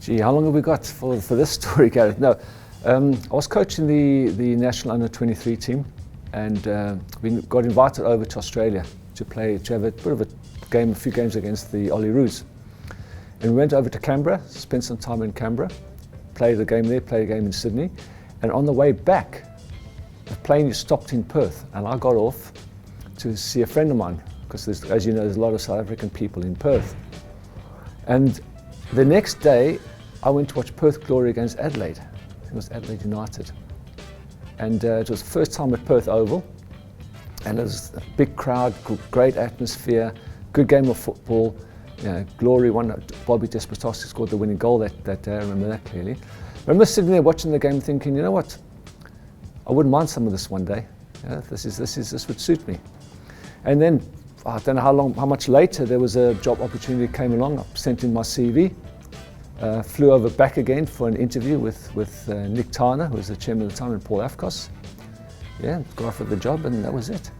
Gee, how long have we got for this story, Gareth? No, I was coaching the national under-23 team, and we got invited over to Australia to have a bit of a few games against the Olyroos. And we went over to Canberra, spent some time in Canberra, played a game there, played a game in Sydney, and on the way back, the plane stopped in Perth, and I got off to see a friend of mine, because as you know, there's a lot of South African people in Perth. And the next day, I went to watch Perth Glory against Adelaide. It was Adelaide United. And it was the first time at Perth Oval, and it was a big crowd, great atmosphere, good game of football. You know, Glory won. Bobby Despotoski scored the winning goal that day. I remember that clearly. I remember sitting there watching the game, thinking, you know what? I wouldn't mind some of this one day. Yeah, this would suit me. And then I don't know how much later there was a job opportunity that came along. I sent in my CV, flew over back again for an interview with Nick Turner, who was the chairman at the time, and Paul Afkos. Yeah, got offered the job, and that was it.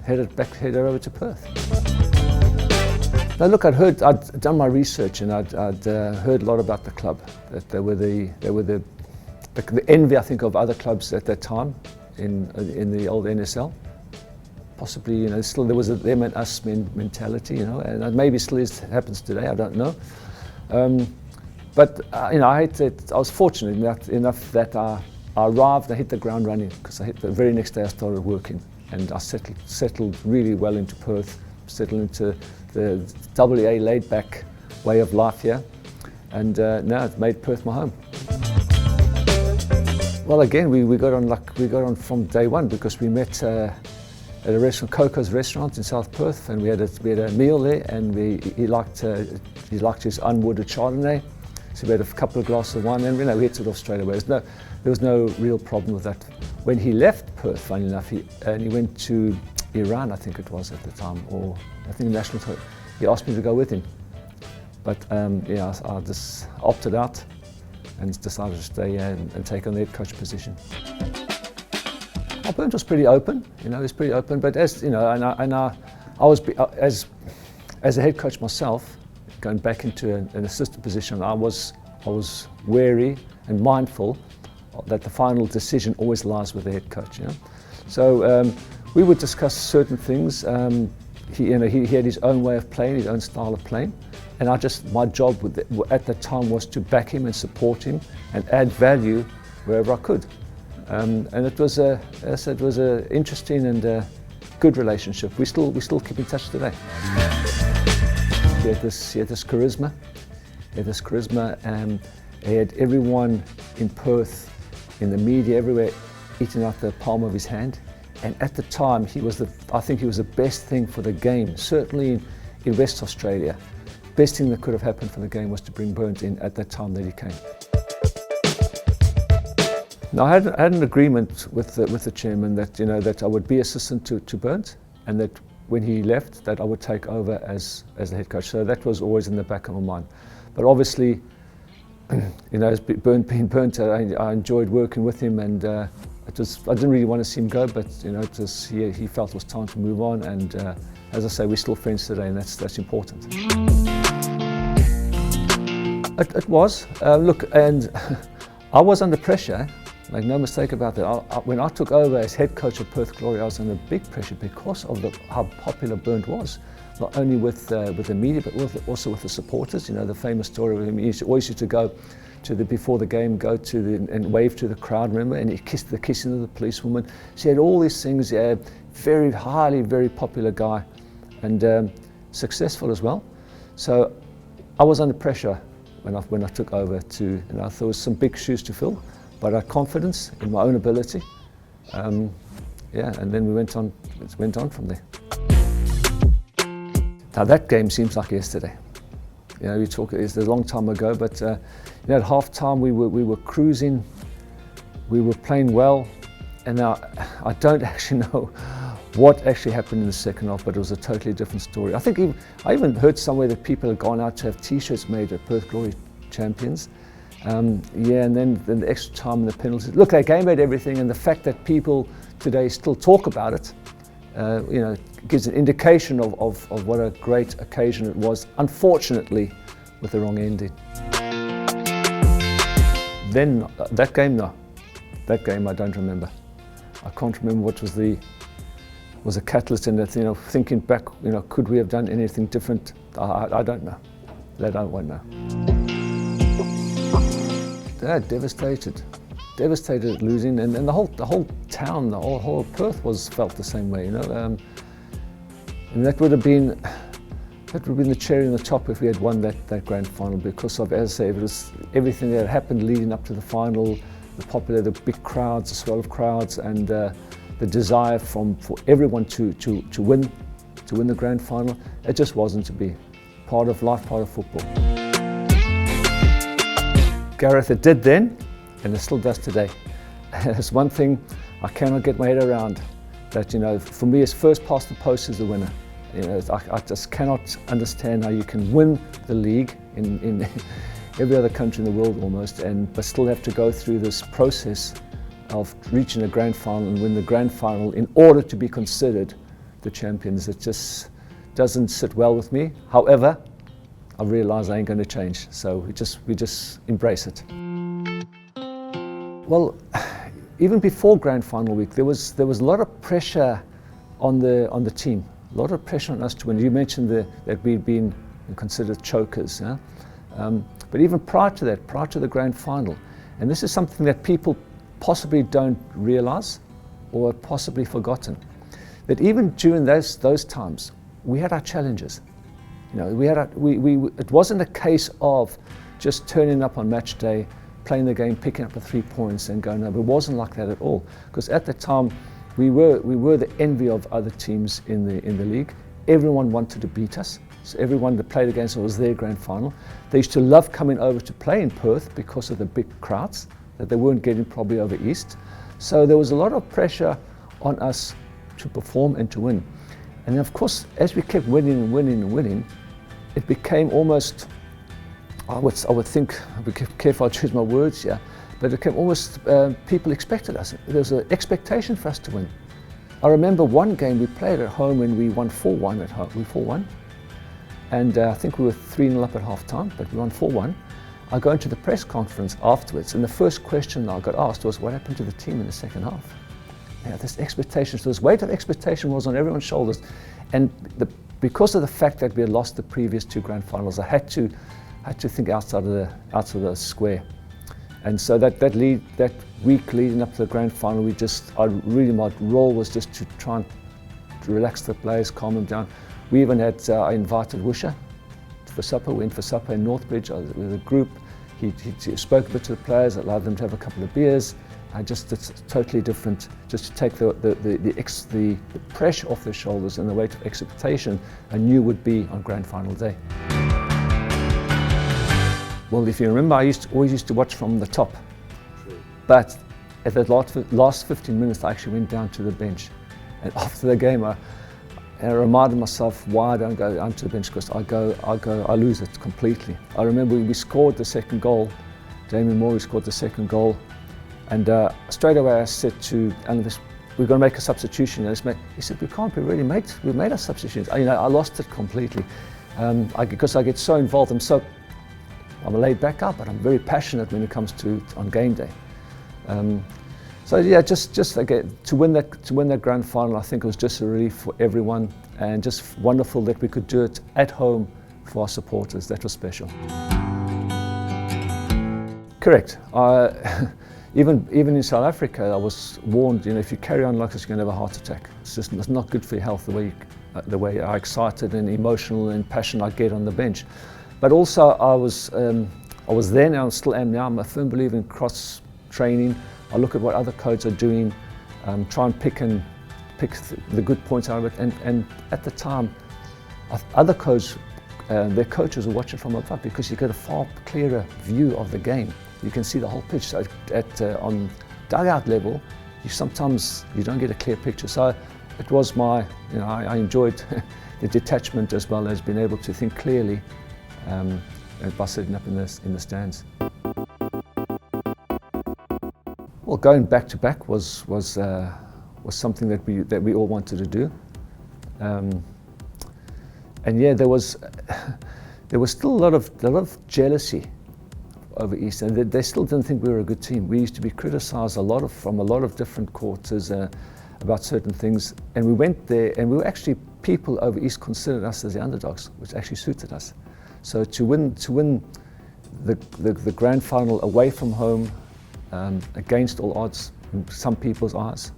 Headed over to Perth. Now look, I'd done my research, and I'd heard a lot about the club. That they were the envy, I think, of other clubs at that time in the old NSL. Possibly, you know, still there was a them and us mentality, you know, and maybe still happens today. I don't know. But you know, I was fortunate enough that I arrived. I hit the ground running, because the very next day I started working, and I settled really well into Perth, settled into the AA laid-back way of life here, and now it's made Perth my home. Well, again, we got on from day one, because we met at a restaurant, Coco's restaurant in South Perth, and we had a meal there, and he liked his unwooded Chardonnay, so we had a couple of glasses of wine, and we hit it off straight away. There was no real problem with that. When he left Perth, funny enough, he went to Iran, I think it was at the time, or I think national. He asked me to go with him, but yeah, I just opted out and decided to stay and take on the head coach position. Burnt was pretty open, you know, it was pretty open. But as you know, I was as a head coach myself, going back into an assistant position, I was wary and mindful that the final decision always lies with the head coach. You know, so we would discuss certain things. He had his own way of playing, his own style of playing, and my job at that time was to back him and support him and add value wherever I could. And it was a interesting and good relationship. We still keep in touch today. He had this charisma. He had everyone in Perth, in the media, everywhere, eating out the palm of his hand. And at the time, I think he was the best thing for the game. Certainly in West Australia, best thing that could have happened for the game was to bring Burnt in at that time that he came. Now, I had an agreement with the chairman that, you know, that I would be assistant to Burnt, and that when he left, that I would take over as the head coach. So that was always in the back of my mind. But obviously, you know, as being Burnt, I enjoyed working with him, and I didn't really want to see him go, but you know, he felt it was time to move on, and as I say, we're still friends today, and that's important. It was. Look, and I was under pressure. Make no mistake about that. When I took over as head coach of Perth Glory, I was under big pressure because of how popular Burnt was. Not only with the media, but also with the supporters. You know, the famous story of him. He always used to go to before the game, and wave to the crowd. Remember, and he kissed the kissing of the policewoman. She had all these things. Yeah, very popular guy, and successful as well. So I was under pressure when I took over. And I thought there was some big shoes to fill. But I had confidence in my own ability, yeah, and then we went on from there. Now that game seems like yesterday. You know, it's a long time ago, but you know, at half time we were cruising, we were playing well, and now I don't actually know what actually happened in the second half, but it was a totally different story. I even heard somewhere that people had gone out to have T-shirts made at Perth Glory champions. Yeah, and then the extra time and the penalties. Look, they game made everything, and the fact that people today still talk about it, you know, gives an indication of what a great occasion it was. Unfortunately, with the wrong ending. then that game, no. That game I don't remember. I can't remember what was a catalyst in that, thinking back, could we have done anything different? I don't know. That I won't know. They're devastated at losing, and the whole town, the whole Perth felt the same way, and that would have been the cherry on the top if we had won that grand final, because of, as I say, it was everything that happened leading up to the final, the big crowds, the swell of crowds, and the desire for everyone to win the grand final. It just wasn't to be part of life, part of football. Gareth, it did then, and it still does today. It's one thing I cannot get my head around, that, for me, it's first past the post is the winner. I just cannot understand how you can win the league in every other country in the world almost, but still have to go through this process of reaching a grand final and win the grand final in order to be considered the champions. It just doesn't sit well with me. However, I realise I ain't going to change, so we just embrace it. Well, even before grand final week, there was a lot of pressure on the team, a lot of pressure on us to win. You mentioned that we'd been considered chokers, yeah? But even prior to that, prior to the grand final, and this is something that people possibly don't realise or have possibly forgotten, that even during those times, we had our challenges. It wasn't a case of just turning up on match day, playing the game, picking up the 3 points and going over. It wasn't like that at all, because at the time we were the envy of other teams in the league. Everyone wanted to beat us, so everyone that played against us was their grand final. They used to love coming over to play in Perth because of the big crowds that they weren't getting probably over east. So there was a lot of pressure on us to perform and to win. And of course, as we kept winning and winning and winning, it became almost, I would think, I'll be careful I choose my words here, but it became almost, people expected us. There was an expectation for us to win. I remember one game we played at home when we won 4-1 at home. We 4-1, and I think we were 3-0 up at half time, but we won 4-1. I go into the press conference afterwards, and the first question I got asked was, what happened to the team in the second half? This expectation, so this weight of expectation was on everyone's shoulders, and because of the fact that we had lost the previous two grand finals, I had to think outside of the square. And so that week leading up to the grand final, my role was just to try and relax the players, calm them down. We even had, I invited Mrdja for supper. We went for supper in Northbridge with a group. He spoke a bit to the players, allowed them to have a couple of beers. It's totally different, just to take the pressure off their shoulders and the weight of expectation I knew would be on grand final day. Well, if you remember, I always used to watch from the top. True. But at the last 15 minutes, I actually went down to the bench. And after the game, I reminded myself why I don't go onto the bench, because I lose it completely. I remember we scored the second goal. Damien Moore scored the second goal. And straight away I said to Alan, we're going to make a substitution. He said, we can't, we made our substitutions. I lost it completely. Because I get so involved, I'm a laid back guy, but I'm very passionate when it comes to on game day. So yeah, just again, to win that grand final, I think it was just a relief for everyone, and just wonderful that we could do it at home for our supporters. That was special. Correct. Even in South Africa, I was warned, if you carry on like this, you're going to have a heart attack. It's not good for your health, the way how excited and emotional and passionate I get on the bench. But also, I was then, and I still am now. I'm a firm believer in cross training. I look at what other coaches are doing, try and pick the good points out of it. And at the time, other coaches, their coaches were watching from above, because you get a far clearer view of the game. You can see the whole pitch. So on dugout level, sometimes you don't get a clear picture. So it was I enjoyed the detachment, as well as being able to think clearly by sitting up in the stands. Well, going back to back was something that we all wanted to do, and yeah, there was still a lot of jealousy over East, and they still didn't think we were a good team. We used to be criticised from a lot of different quarters about certain things, and we went there, and we were actually, people over East considered us as the underdogs, which actually suited us. So to win the grand final away from home, against all odds in some people's eyes,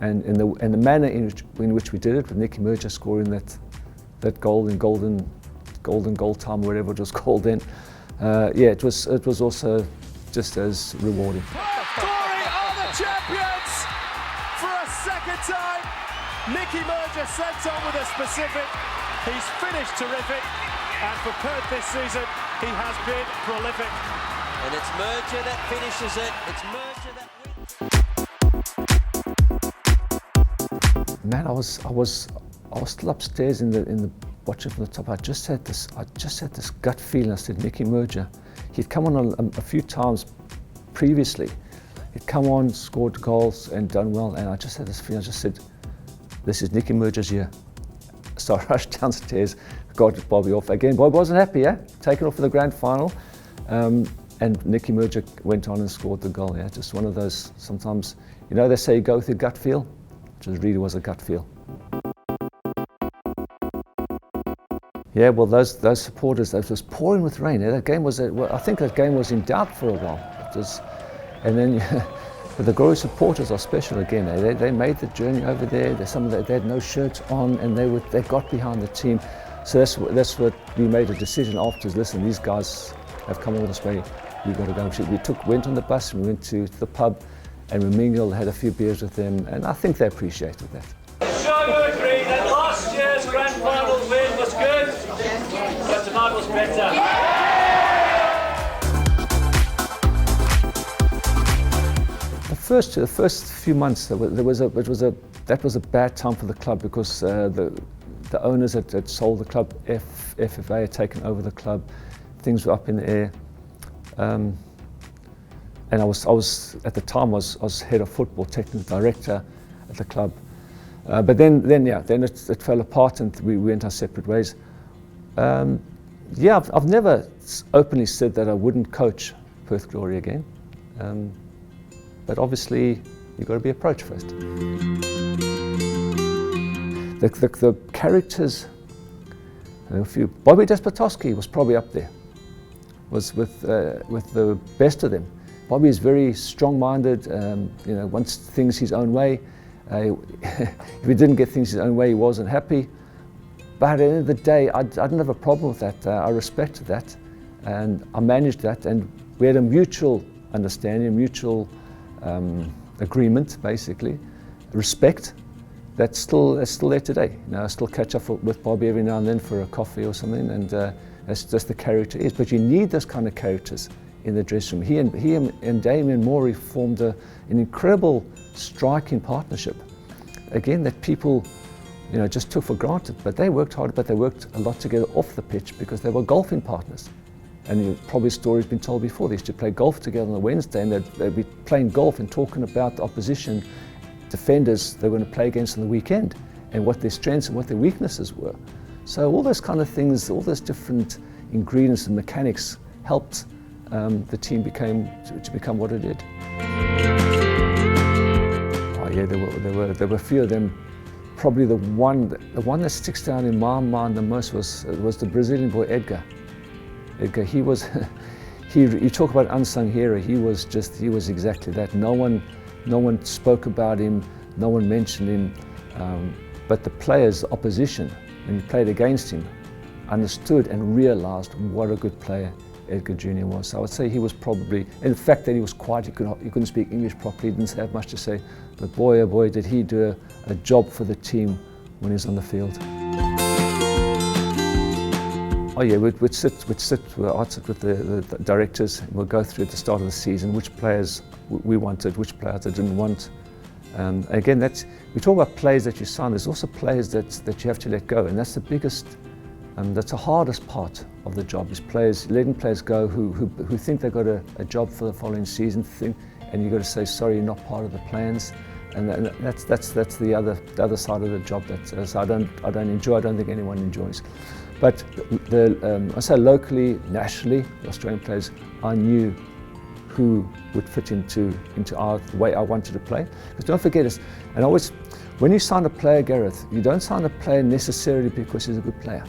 and the manner in which we did it, with Mrdja scoring that goal in golden goal time, whatever it was called then. Yeah, it was also just as rewarding. Perth Glory are the champions for a second time. Mrdja sent on with a specific. He's finished terrific, and for Perth this season, he has been prolific. And it's Mrdja that finishes it. It's Mrdja that wins. Man, I was still upstairs in the watching from the top. I just had this gut feeling. I said, Mrdja. He'd come on a few times previously. He'd come on, scored goals and done well, and I just had this feeling. I just said, this is Mrdja's year. So I rushed downstairs, got Bobby off again. Bobby wasn't happy, taken off for the grand final, and Mrdja went on and scored the goal. Yeah, just one of those. Sometimes, they say you go with your gut feel. It really was a gut feel. Yeah, well, those supporters, it was pouring with rain. That game was, I think that game was in doubt for a while. And then, but the Glory supporters are special again. They made the journey over there. They had no shirts on, and they got behind the team. So that's what we made a decision afterwards. Listen, these guys have come all this way. We've got to go. We went on the bus and we went to the pub, and we mingled, had a few beers with them, and I think they appreciated that. Sure you agree that last year's grand final win was good, but tonight was better. The first few months, that was a bad time for the club, because the owners had sold the club, FFA had taken over the club, things were up in the air, and I was at the time I was head of football, technical director at the club. But then it fell apart, and we went our separate ways. Yeah, I've never openly said that I wouldn't coach Perth Glory again, but obviously you've got to be approached first. The characters, Bobby Despotowski was probably up there, was with the best of them. Bobby is very strong-minded, wants things his own way. If he didn't get things his own way, he wasn't happy. But at the end of the day, I didn't have a problem with that. I respected that, and I managed that, and we had a mutual understanding, a mutual agreement, basically, respect. That's still there today. I still catch up with Bobby every now and then for a coffee or something, and that's just the character is. But you need those kind of characters in the dressing room. He and Damien Morey formed an incredible, striking partnership. Again, that people, just took for granted. But they worked hard. But they worked a lot together off the pitch, because they were golfing partners. And probably a story's been told before. They used to play golf together on a Wednesday, and they'd be playing golf and talking about the opposition defenders they were going to play against on the weekend, and what their strengths and what their weaknesses were. So all those kind of things, all those different ingredients and mechanics helped the team to become what it did. Oh yeah, there were a few of them. Probably the one that sticks out in my mind the most was the Brazilian boy Edgar. Edgar, he was, you talk about unsung hero. He was exactly that. No one spoke about him. No one mentioned him. But the players, the opposition, when you played against him, understood and realised what a good player Edgar Jr. was. So I would say he was probably, and the fact that he was quiet, he couldn't speak English properly, didn't have much to say, but boy, oh boy, did he do a job for the team when he was on the field. Oh yeah, I'd sit with the directors, and we'll go through at the start of the season which players we wanted, which players I didn't want. Again, we talk about players that you sign, there's also players that you have to let go, and that's the biggest, that's the hardest part of the job, is letting players go who think they've got a job for the following season, and you've got to say, sorry, you're not part of the plans. And that's the other side of the job that I don't enjoy. I don't think anyone enjoys. But I say locally, nationally, the Australian players, I knew who would fit into the way I wanted to play. Because don't forget this, and always, when you sign a player, Gareth, you don't sign a player necessarily because he's a good player.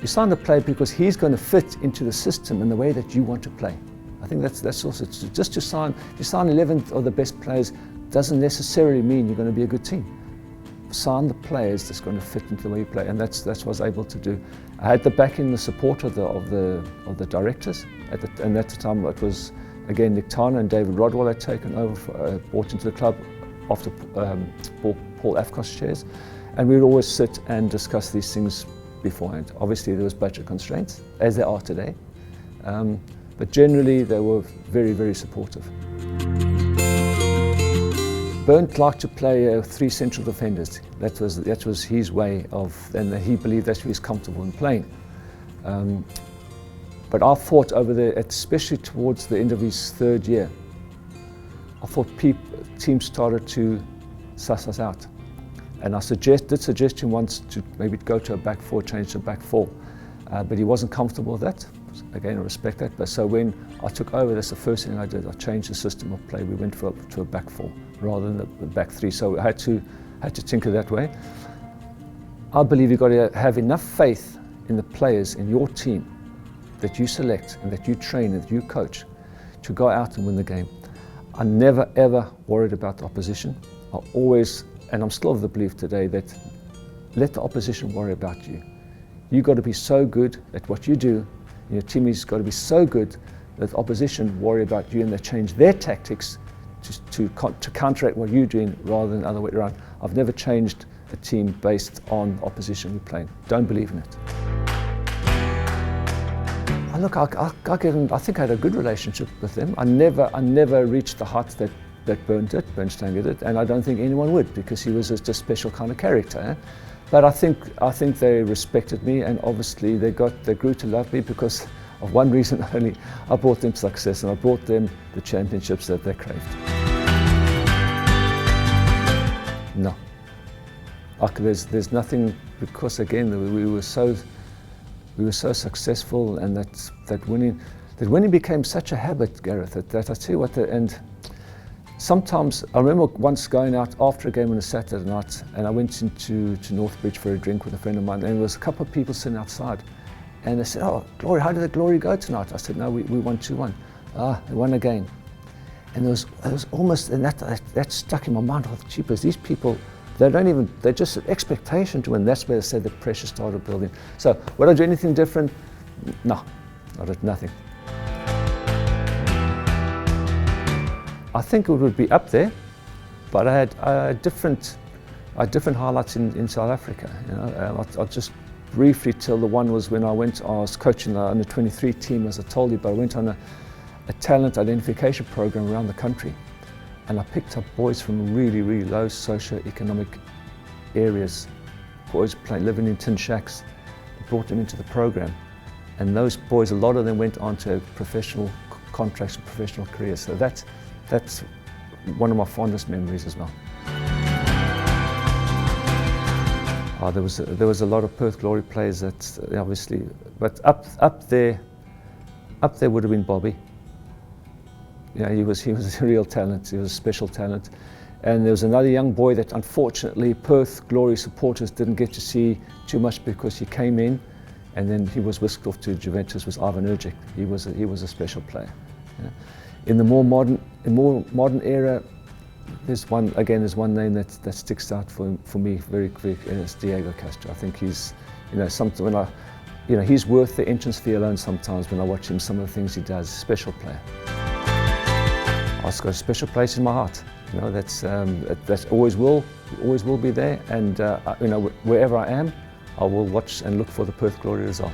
You sign the player because he's going to fit into the system and the way that you want to play. I think that's also just to sign. If you sign 11 of the best players, doesn't necessarily mean you're going to be a good team. Sign the players that's going to fit into the way you play, and that's what I was able to do. I had the backing, the support of the directors, and at the time it was again Nick Tana and David Rodwell had taken over, brought into the club after Paul Afkos shares, and we would always sit and discuss these things beforehand. Obviously there was budget constraints, as there are today, but generally they were very, very supportive. Bernd liked to play 3 central defenders. That was his way of, and he believed that he was comfortable in playing. But I thought over there, especially towards the end of his 3rd year, I thought teams started to suss us out. And I did suggest him once to maybe go to a back 4, change to a back 4, but he wasn't comfortable with that. Again, I respect that. But so when I took over, that's the first thing I did. I changed the system of play. We went to a back 4 rather than the back 3. So I had to tinker that way. I believe you've got to have enough faith in the players in your team that you select and that you train and that you coach to go out and win the game. I never ever worried about the opposition. I always, and I'm still of the belief today, that let the opposition worry about you. You've got to be so good at what you do, and your team has got to be so good that the opposition worry about you and they change their tactics to counteract what you're doing rather than the other way around. I've never changed a team based on opposition we're playing. Don't believe in it. Look, I think I had a good relationship with them. I never reached the heights that Bernd Stang did, and I don't think anyone would, because he was just a special kind of character. Eh? But I think they respected me, and obviously they grew to love me because of one reason only. I brought them success, and I brought them the championships that they craved. No, there's nothing, because again we were so successful, and that winning became such a habit, Gareth, that I tell you what, and sometimes I remember once going out after a game on a Saturday night, and I went into Northbridge for a drink with a friend of mine, and there was a couple of people sitting outside, and they said, "Oh, Glory, how did the Glory go tonight?" I said, "No, we won 2-1. They won again." And it was almost, and that stuck in my mind. I thought, jeepers, these people, they're just an expectation to win. That's where they said the pressure started building. So would I do anything different? No, nothing. I think it would be up there, but I had different highlights in South Africa. You know, I'll just briefly tell the one was when I was coaching the under 23 team, as I told you, but I went on a talent identification program around the country, and I picked up boys from really, really low socio-economic areas, boys living in tin shacks, brought them into the program, and those boys, a lot of them went on to professional contracts and professional careers. So that's one of my fondest memories as well. There was a lot of Perth Glory players that obviously, but up there would have been Bobby. Yeah, he was a real talent. He was a special talent, and there was another young boy that unfortunately Perth Glory supporters didn't get to see too much because he came in, and then he was whisked off to Juventus. Was Mrdja. He was a special player. Yeah. In the more modern era, there's one name that sticks out for me very quick, and it's Diego Castro. I think he's, he's worth the entrance fee alone sometimes when I watch him, some of the things he does. Special player. It's got a special place in my heart. You know, that's always will be there, and wherever I am, I will watch and look for the Perth Glory result.